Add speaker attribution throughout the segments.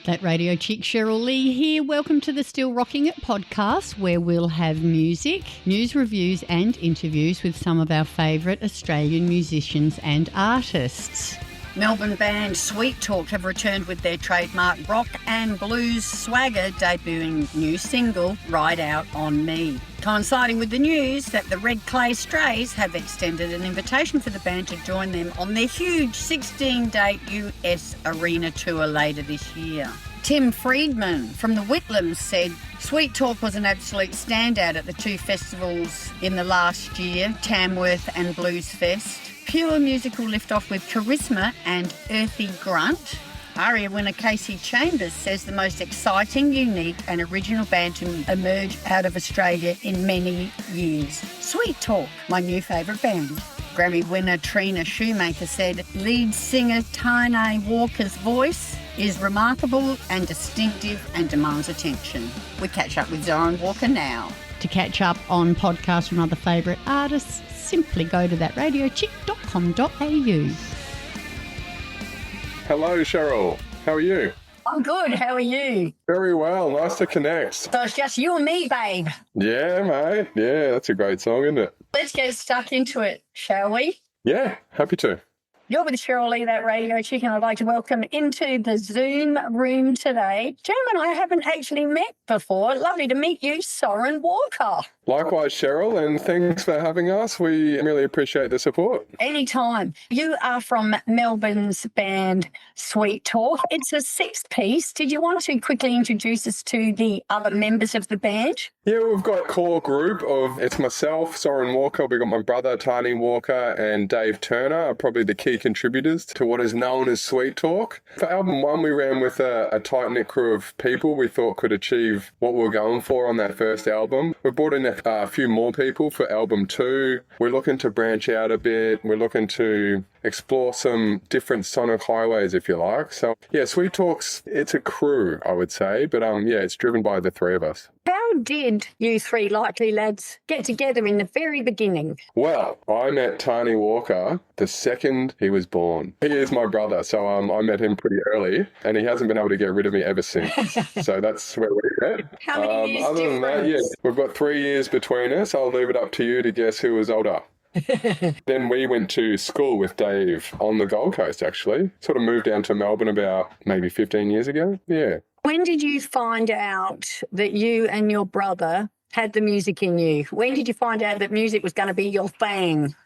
Speaker 1: That radio chick Cheryl Lee here. Welcome to the Still Rocking It podcast, where we'll have music, news reviews and interviews with some of our favourite Australian musicians and artists.
Speaker 2: Melbourne band Sweet Talk have returned with their trademark rock and blues swagger, debuting new single Ride Out On Me. Coinciding with the news that the Red Clay Strays have extended an invitation for the band to join them on their huge 16-date US arena tour later this year. Tim Friedman from the Whitlams said, Sweet Talk was an absolute standout at the two festivals in the last year, Tamworth and Blues Fest. Pure musical liftoff with charisma and earthy grunt. ARIA winner Casey Chambers says the most exciting, unique and original band to emerge out of Australia in many years. Sweet Talk, my new favourite band. Grammy winner Trina Shoemaker said lead singer Soren Walker's voice is remarkable and distinctive and demands attention. We catch up with Soren Walker now.
Speaker 1: To catch up on podcasts from other favourite artists, simply go to thatradiochick.com.au.
Speaker 3: Hello, Cheryl. How are you?
Speaker 2: I'm good. How are you?
Speaker 3: Very well. Nice to connect.
Speaker 2: So it's just you and me, babe.
Speaker 3: Yeah, mate. Yeah, that's a great song, isn't it?
Speaker 2: Let's get stuck into it, shall we?
Speaker 3: Yeah, happy to.
Speaker 2: You're with Cheryl Lee, that radio chick, and I'd like to welcome into the Zoom room today. Gentlemen, I haven't actually met before. Lovely to meet you, Soren Walker.
Speaker 3: Likewise, Cheryl, and thanks for having us. We really appreciate the support.
Speaker 2: Anytime. You are from Melbourne's band Sweet Talk. It's a six-piece. Did you want to quickly introduce us to the other members of the band?
Speaker 3: Yeah, we've got a core group of, it's myself, Soren Walker, we've got my brother, Tani Walker, and Dave Turner are probably the key contributors to what is known as Sweet Talk. For album one, we ran with a tight-knit crew of people we thought could achieve what we were going for on that first album. We brought in a few more people for album two. We're looking to branch out a bit. We're looking to explore some different sonic highways, if you like. So, yeah, Sweet Talk's, it's a crew, I would say, but yeah, it's driven by the three of us.
Speaker 2: How did you three likely lads get together in the very beginning?
Speaker 3: Well, I met Tani Walker the second he was born. He is my brother, so I met him pretty early, and he hasn't been able to get rid of me ever since. So that's where we met.
Speaker 2: How many years
Speaker 3: other than that, yeah, we've got 3 years between us. I'll leave it up to you to guess who was older. Then we went to school with Dave on the Gold Coast, actually. Sort of moved down to Melbourne about maybe 15 years ago. Yeah.
Speaker 2: When did you find out that you and your brother had the music in you? When did you find out that music was going to be your thing?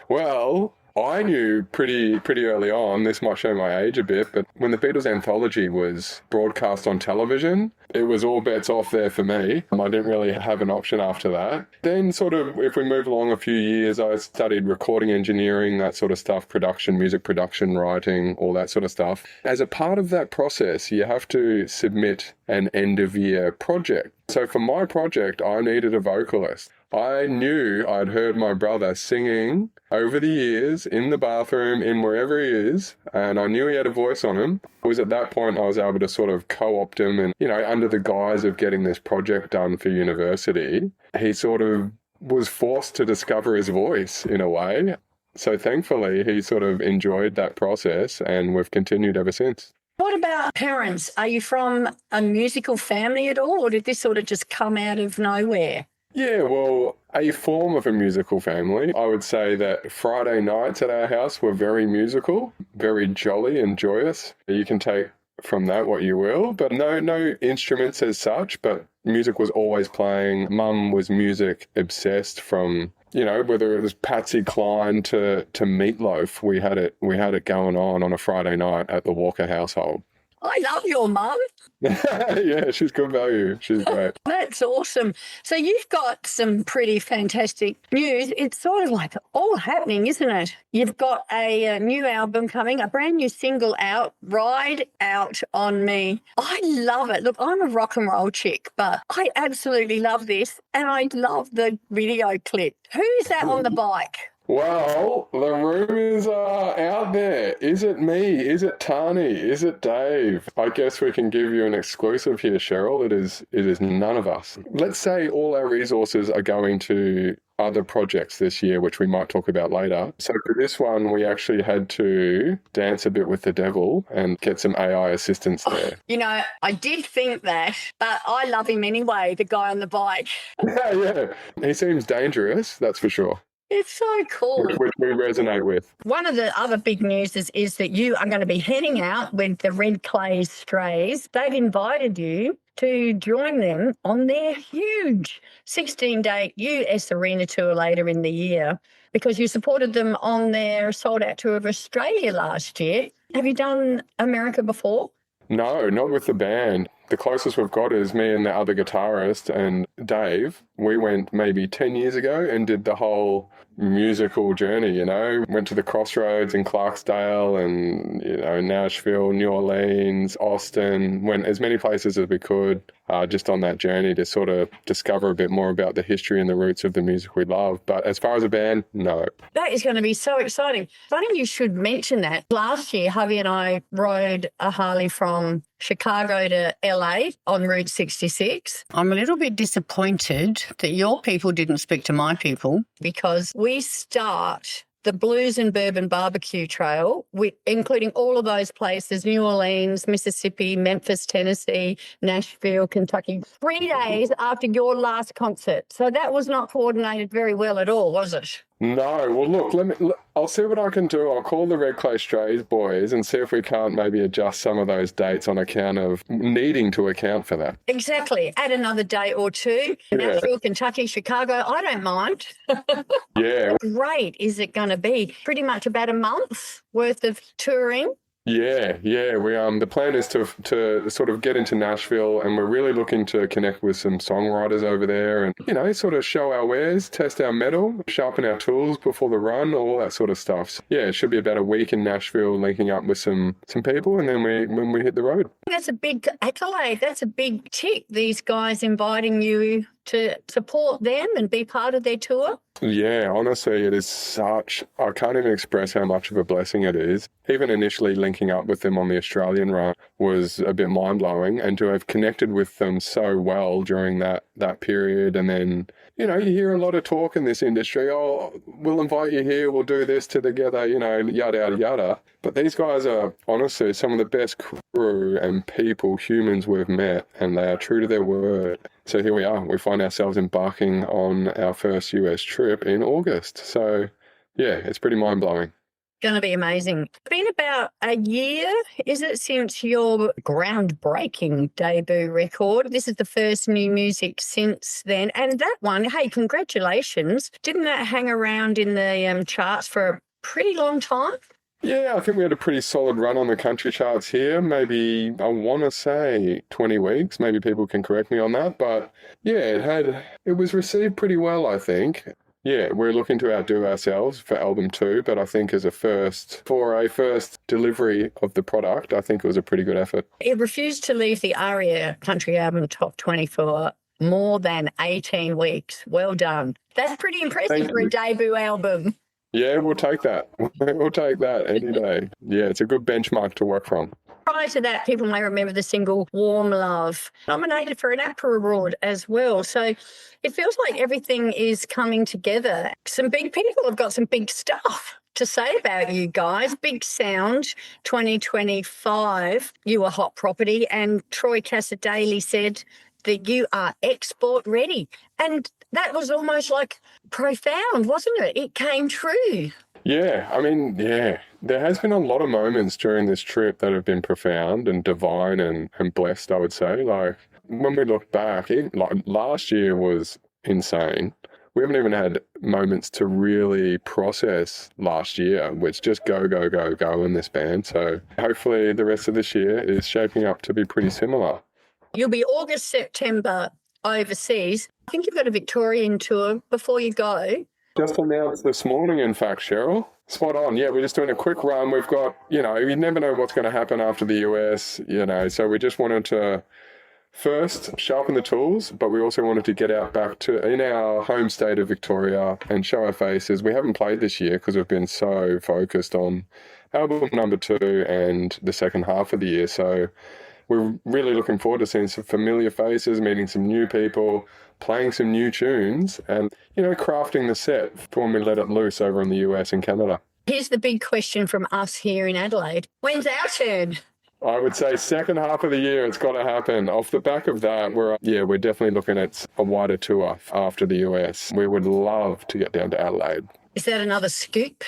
Speaker 3: Well, I knew pretty early on, this might show my age a bit, but when the Beatles anthology was broadcast on television, it was all bets off there for me. I didn't really have an option after that. Then sort of, if we move along a few years, I studied recording engineering, that sort of stuff, production, music production, writing, all that sort of stuff. As a part of that process, you have to submit an end-of-year project. So for my project, I needed a vocalist. I knew I'd heard my brother singing over the years in the bathroom, in wherever he is, and I knew he had a voice on him. It was at that point I was able to sort of co-opt him and, you know, under the guise of getting this project done for university, he sort of was forced to discover his voice in a way. So thankfully, he sort of enjoyed that process and we've continued ever since.
Speaker 2: What about parents? Are you from a musical family at all, or did this sort of just come out of nowhere?
Speaker 3: Yeah, well, a form of a musical family. I would say that Friday nights at our house were very musical, very jolly and joyous. You can take from that what you will, but no instruments as such, but music was always playing. Mum was music obsessed from, you know, whether it was Patsy Cline to Meatloaf, we had it going on a Friday night at the Walker household.
Speaker 2: I love your mum.
Speaker 3: Yeah, she's good value. She's great.
Speaker 2: That's awesome. So you've got some pretty fantastic news. It's sort of like all happening, isn't it? You've got a new album coming, a brand new single out, Ride Out On Me. I love it. Look, I'm a rock and roll chick, but I absolutely love this, and I love the video clip. Who's that on the bike?
Speaker 3: Well, the rumours are out there. Is it me? Is it Tani? Is it Dave? I guess we can give you an exclusive here, Cheryl. It is none of us. Let's say all our resources are going to other projects this year, which we might talk about later. So for this one, we actually had to dance a bit with the devil and get some AI assistance there.
Speaker 2: You know, I did think that, but I love him anyway, the guy on the bike.
Speaker 3: Yeah. He seems dangerous, that's for sure.
Speaker 2: It's so cool.
Speaker 3: Which we resonate with.
Speaker 2: One of the other big news is that you are going to be heading out with the Red Clay Strays. They've invited you to join them on their huge 16-day US arena tour later in the year because you supported them on their sold-out tour of Australia last year. Have you done America before?
Speaker 3: No, not with the band. The closest we've got is me and the other guitarist and Dave. We went maybe 10 years ago and did the whole musical journey, you know. Went to the Crossroads in Clarksdale and, you know, Nashville, New Orleans, Austin. Went as many places as we could just on that journey to sort of discover a bit more about the history and the roots of the music we love. But as far as a band, no.
Speaker 2: That is going to be so exciting. Funny you should mention that. Last year, Javi and I rode a Harley from Chicago to LA on Route 66. I'm a little bit disappointed that your people didn't speak to my people because we start the Blues and Bourbon Barbecue Trail, including all of those places, New Orleans, Mississippi, Memphis, Tennessee, Nashville, Kentucky, 3 days after your last concert. So that was not coordinated very well at all, was it?
Speaker 3: No. Well, look, I'll see what I can do. I'll call the Red Clay Strays boys and see if we can't maybe adjust some of those dates on account of needing to account for that.
Speaker 2: Exactly. Add another day or two.
Speaker 3: Yeah.
Speaker 2: Nashville, Kentucky, Chicago, I don't mind.
Speaker 3: Yeah.
Speaker 2: How great is it going to be? Pretty much about a month's worth of touring.
Speaker 3: Yeah. We the plan is to sort of get into Nashville, and we're really looking to connect with some songwriters over there, and you know, sort of show our wares, test our metal, sharpen our tools before the run, all that sort of stuff. So, yeah, it should be about a week in Nashville, linking up with some people, and then when we hit the road.
Speaker 2: That's a big accolade. That's a big tick. These guys inviting you to support them and be part of their tour.
Speaker 3: Yeah, honestly, it is I can't even express how much of a blessing it is. Even initially linking up with them on the Australian run was a bit mind-blowing, and to have connected with them so well during that period. And then, you know, you hear a lot of talk in this industry, oh, we'll invite you here, we'll do this together, you know, yada, yada, yada. But these guys are honestly some of the best crew and people, humans we've met, and they are true to their word. So here we are. We find ourselves embarking on our first US trip in August. So, yeah, it's pretty mind-blowing.
Speaker 2: Going to be amazing. It's been about a year, is it, since your groundbreaking debut record? This is the first new music since then. And that one, hey, congratulations. Didn't that hang around in the charts for a pretty long time?
Speaker 3: Yeah, I think we had a pretty solid run on the country charts here. Maybe, I want to say 20 weeks. Maybe people can correct me on that. But yeah, it was received pretty well, I think. Yeah, we're looking to outdo ourselves for album 2, but I think for a first delivery of the product, I think it was a pretty good effort.
Speaker 2: It refused to leave the ARIA country album top 20 for more than 18 weeks. Well done. That's pretty impressive for a debut album.
Speaker 3: Yeah, we'll take that. We'll take that any day. Yeah, it's a good benchmark to work from.
Speaker 2: Prior to that, people may remember the single Warm Love, nominated for an APRA award as well. So it feels like everything is coming together. Some big people have got some big stuff to say about you guys. Big Sound 2025, you were hot property, and Troy Cassadaly said that you are export ready. And that was almost like profound, wasn't it? It came true.
Speaker 3: Yeah, I mean, yeah, there has been a lot of moments during this trip that have been profound and divine and blessed, I would say. Like, when we look back, last year was insane. We haven't even had moments to really process last year, which just go in this band. So hopefully the rest of this year is shaping up to be pretty similar.
Speaker 2: You'll be August, September overseas. I think you've got a Victorian tour before you go.
Speaker 3: Just announced this morning, in fact, Cheryl. Spot on. Yeah, we're just doing a quick run. We've got, you know, you never know what's going to happen after the US, you know, so we just wanted to first sharpen the tools, but we also wanted to get out back to in our home state of Victoria and show our faces. We haven't played this year because we've been so focused on album number 2 and the second half of the year. So we're really looking forward to seeing some familiar faces, meeting some new people, playing some new tunes and, crafting the set for when we let it loose over in the US and Canada.
Speaker 2: Here's the big question from us here in Adelaide. When's our turn?
Speaker 3: I would say second half of the year, it's got to happen. Off the back of that, we're definitely looking at a wider tour after the US. We would love to get down to Adelaide.
Speaker 2: Is that another scoop?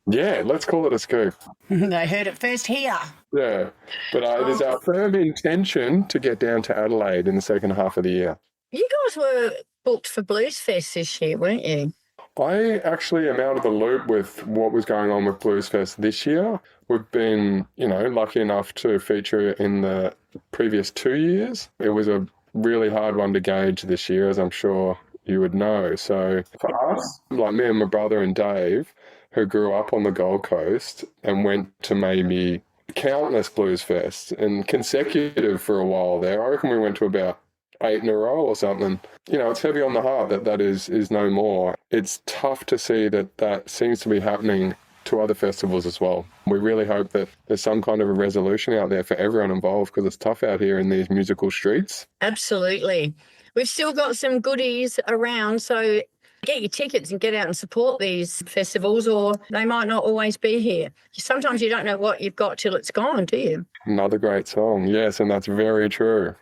Speaker 3: Yeah, let's call it a scoop.
Speaker 2: They heard it first here.
Speaker 3: Yeah, but it is our firm intention to get down to Adelaide in the second half of the year. You
Speaker 2: guys were booked for Blues Fest this year, weren't you?
Speaker 3: I actually am out of the loop with what was going on with Blues Fest this year. We've been, lucky enough to feature in the previous 2 years. It was a really hard one to gauge this year, as I'm sure you would know. So for us, like me and my brother and Dave, who grew up on the Gold Coast and went to maybe countless Blues Fests and consecutive for a while there, I reckon we went to about 8 in a row or something. It's heavy on the heart that is no more. It's tough to see that seems to be happening to other festivals as well. We really hope that there's some kind of a resolution out there for everyone involved, because it's tough out here in these musical streets.
Speaker 2: Absolutely. We've still got some goodies around, so get your tickets and get out and support these festivals, or they might not always be here. Sometimes you don't know what you've got till it's gone, do you?
Speaker 3: Another great song, yes, and that's very true.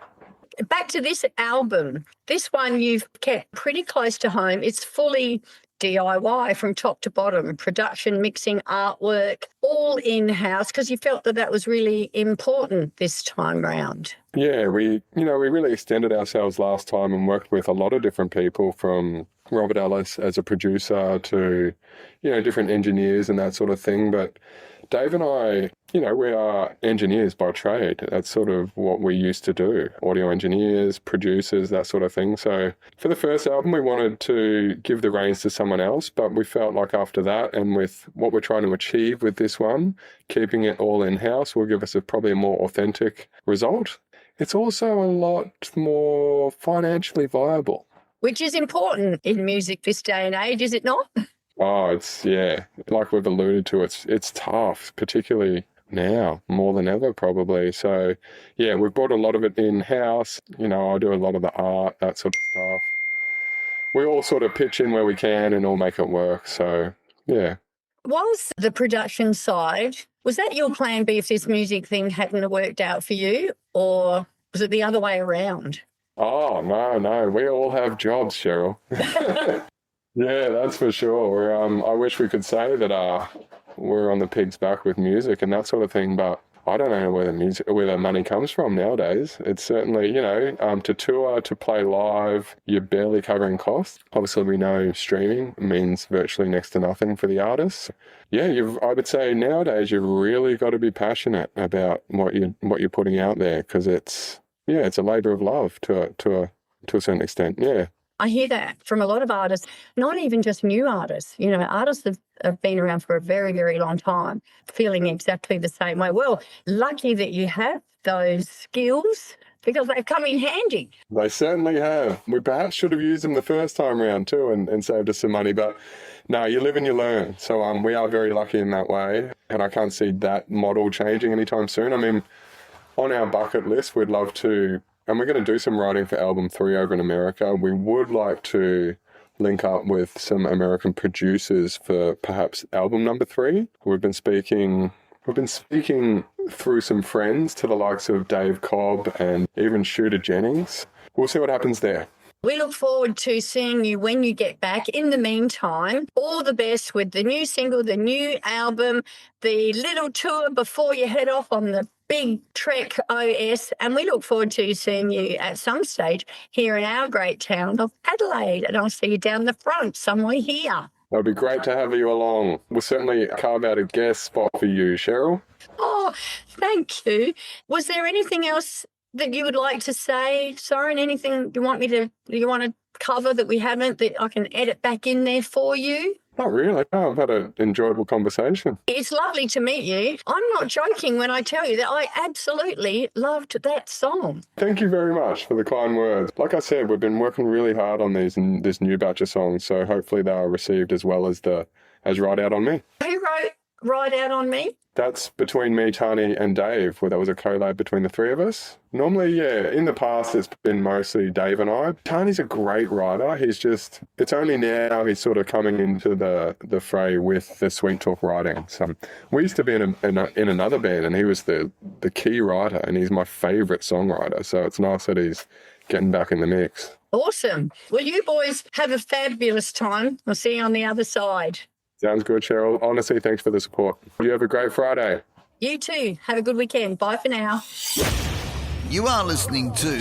Speaker 2: Back to this album. This one you've kept pretty close to home. It's fully DIY from top to bottom, production, mixing, artwork, all in-house, because you felt that was really important this time round.
Speaker 3: Yeah, we really extended ourselves last time and worked with a lot of different people, from Robert Ellis as a producer to, different engineers and that sort of thing. But Dave and I, we are engineers by trade. That's sort of what we used to do. Audio engineers, producers, that sort of thing. So for the first album, we wanted to give the reins to someone else, but we felt like after that, and with what we're trying to achieve with this one, keeping it all in-house will give us probably a more authentic result. It's also a lot more financially viable.
Speaker 2: Which is important in music this day and age, is it not?
Speaker 3: Oh, like we've alluded to, it's tough, particularly now, more than ever probably. So, yeah, we've brought a lot of it in-house. I do a lot of the art, that sort of stuff. We all sort of pitch in where we can and all make it work. So, yeah.
Speaker 2: Was the production side, was that your plan B if this music thing hadn't worked out for you, or was it the other way around?
Speaker 3: Oh, no. We all have jobs, Cheryl. Yeah, that's for sure. I wish we could say that we're on the pig's back with music and that sort of thing, but I don't know where the money comes from nowadays. It's certainly, to tour, to play live, you're barely covering costs. Obviously, we know streaming means virtually next to nothing for the artists. Yeah, I would say nowadays you've really got to be passionate about what you're putting out there, because it's a labour of love to a certain extent. Yeah.
Speaker 2: I hear that from a lot of artists, not even just new artists, artists that have been around for a very, very long time, feeling exactly the same way. Well, lucky that you have those skills, because they've come in handy.
Speaker 3: They certainly have. We perhaps should have used them the first time around too and saved us some money, but no, you live and you learn. So we are very lucky in that way, and I can't see that model changing anytime soon. I mean, on our bucket list, we'd love to, and we're going to do some writing for album 3 over in America. We would like to link up with some American producers for perhaps album number 3. We've been speaking through some friends to the likes of Dave Cobb and even Shooter Jennings. We'll see what happens there.
Speaker 2: We look forward to seeing you when you get back. In the meantime, all the best with the new single, the new album, the little tour before you head off on the big Trek OS, and we look forward to seeing you at some stage here in our great town of Adelaide, and I'll see you down the front somewhere here.
Speaker 3: It would be great to have you along. We'll certainly carve out a guest spot for you, Cheryl.
Speaker 2: Oh, thank you. Was there anything else that you would like to say, Soren? Anything you want to cover that we haven't, that I can edit back in there for you?
Speaker 3: Not really. No, I've had an enjoyable conversation.
Speaker 2: It's lovely to meet you. I'm not joking when I tell you that I absolutely loved that song.
Speaker 3: Thank you very much for the kind words. Like I said, we've been working really hard on this new batch of songs, so hopefully they are received as well as Right Out on Me.
Speaker 2: Who wrote Ride Out on Me?
Speaker 3: That's between me, Tani, and Dave, where that was a collab between the three of us. Normally, yeah, in the past, it's been mostly Dave and I. Tani's a great writer. It's only now he's sort of coming into the fray with the Sweet Talk writing. So we used to be in another band, and he was the key writer, and he's my favourite songwriter. So it's nice that he's getting back in the mix.
Speaker 2: Awesome. Well, you boys have a fabulous time. I'll see you on the other side.
Speaker 3: Sounds good, Cheryl. Honestly, thanks for the support. You have a great Friday.
Speaker 2: You too. Have a good weekend. Bye for now.
Speaker 4: You are listening to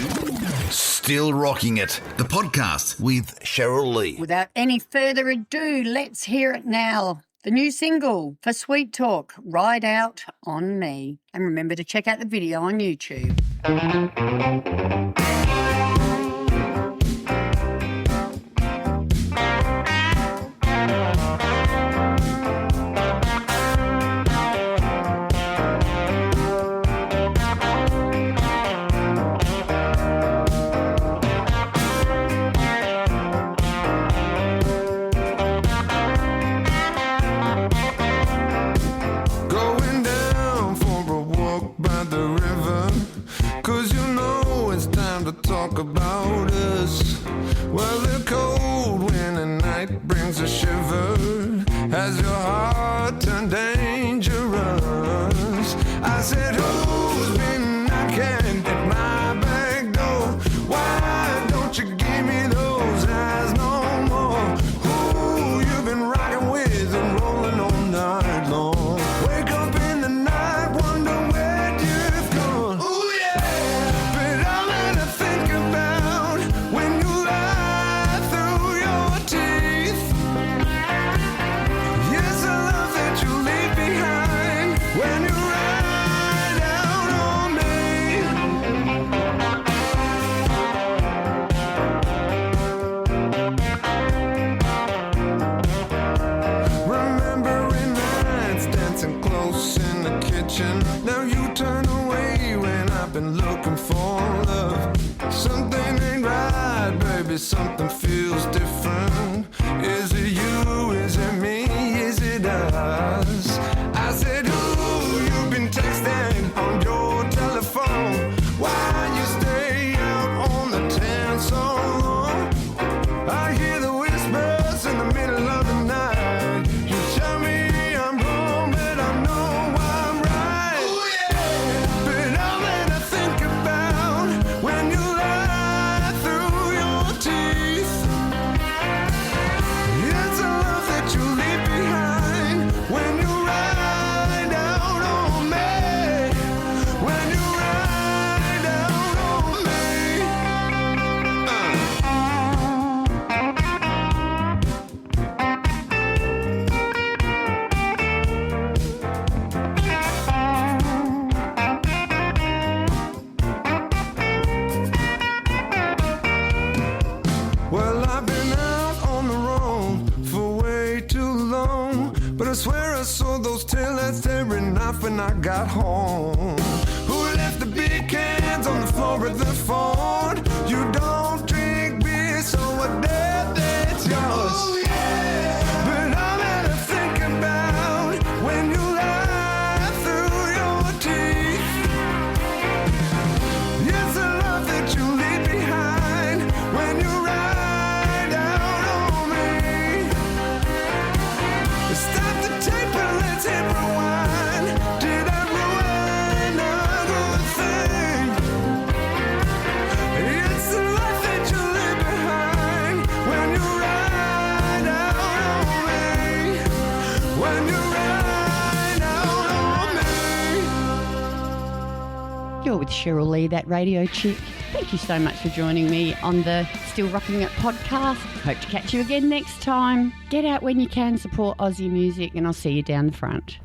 Speaker 4: Still Rocking It, the podcast with Cheryl Lee.
Speaker 2: Without any further ado, let's hear it now. The new single for Sweet Talk, Ride Out on Me. And remember to check out the video on YouTube.
Speaker 5: Talk about us. Well, the cold winter night brings a shiver. Has your heart turned dangerous? I said, who's been knocking at my back door? Why don't you give me those eyes no more? Who you been rocking with and rolling all night long? Wake up in the night, wonder where you've gone. Ooh, yeah. But all that I think about when you lie through your teeth. Yes, the love that you leave behind when you ride out on me. Remembering nights dancing close in the kitchen. Now you turn away when I've been looking for love. Something ain't right, baby, something feels different. Is it you, is it me, is it us? I said, ooh, you've been texting on your telephone. Why you stay out on the town so long? I hear the whispers in the middle of the night. You tell me I'm wrong, but I know I'm right. Ooh, yeah. But all that I think about when you lie through your teeth. It's a love that you leave behind when you ride out on me. When you ride out on me. Well, I've been out on the road for way too long, but I swear I saw those taillights tearing off when I got home. Who left the big cans on the floor of the Ford? You don't drink beer, so I bet that's yours. But all that I think about when you lie through your teeth. Yes, the love that you leave behind when you ride out on me. Stop the tape and let's hit rewind. Did I ruin a good thing? It's the life that you leave behind when you ride out on me. When you ride out on me.
Speaker 1: You're with Cheryl Lee, that radio chick. Thank you so much for joining me on the Still Rocking It podcast. Hope to catch you again next time. Get out when you can, support Aussie music, and I'll see you down the front.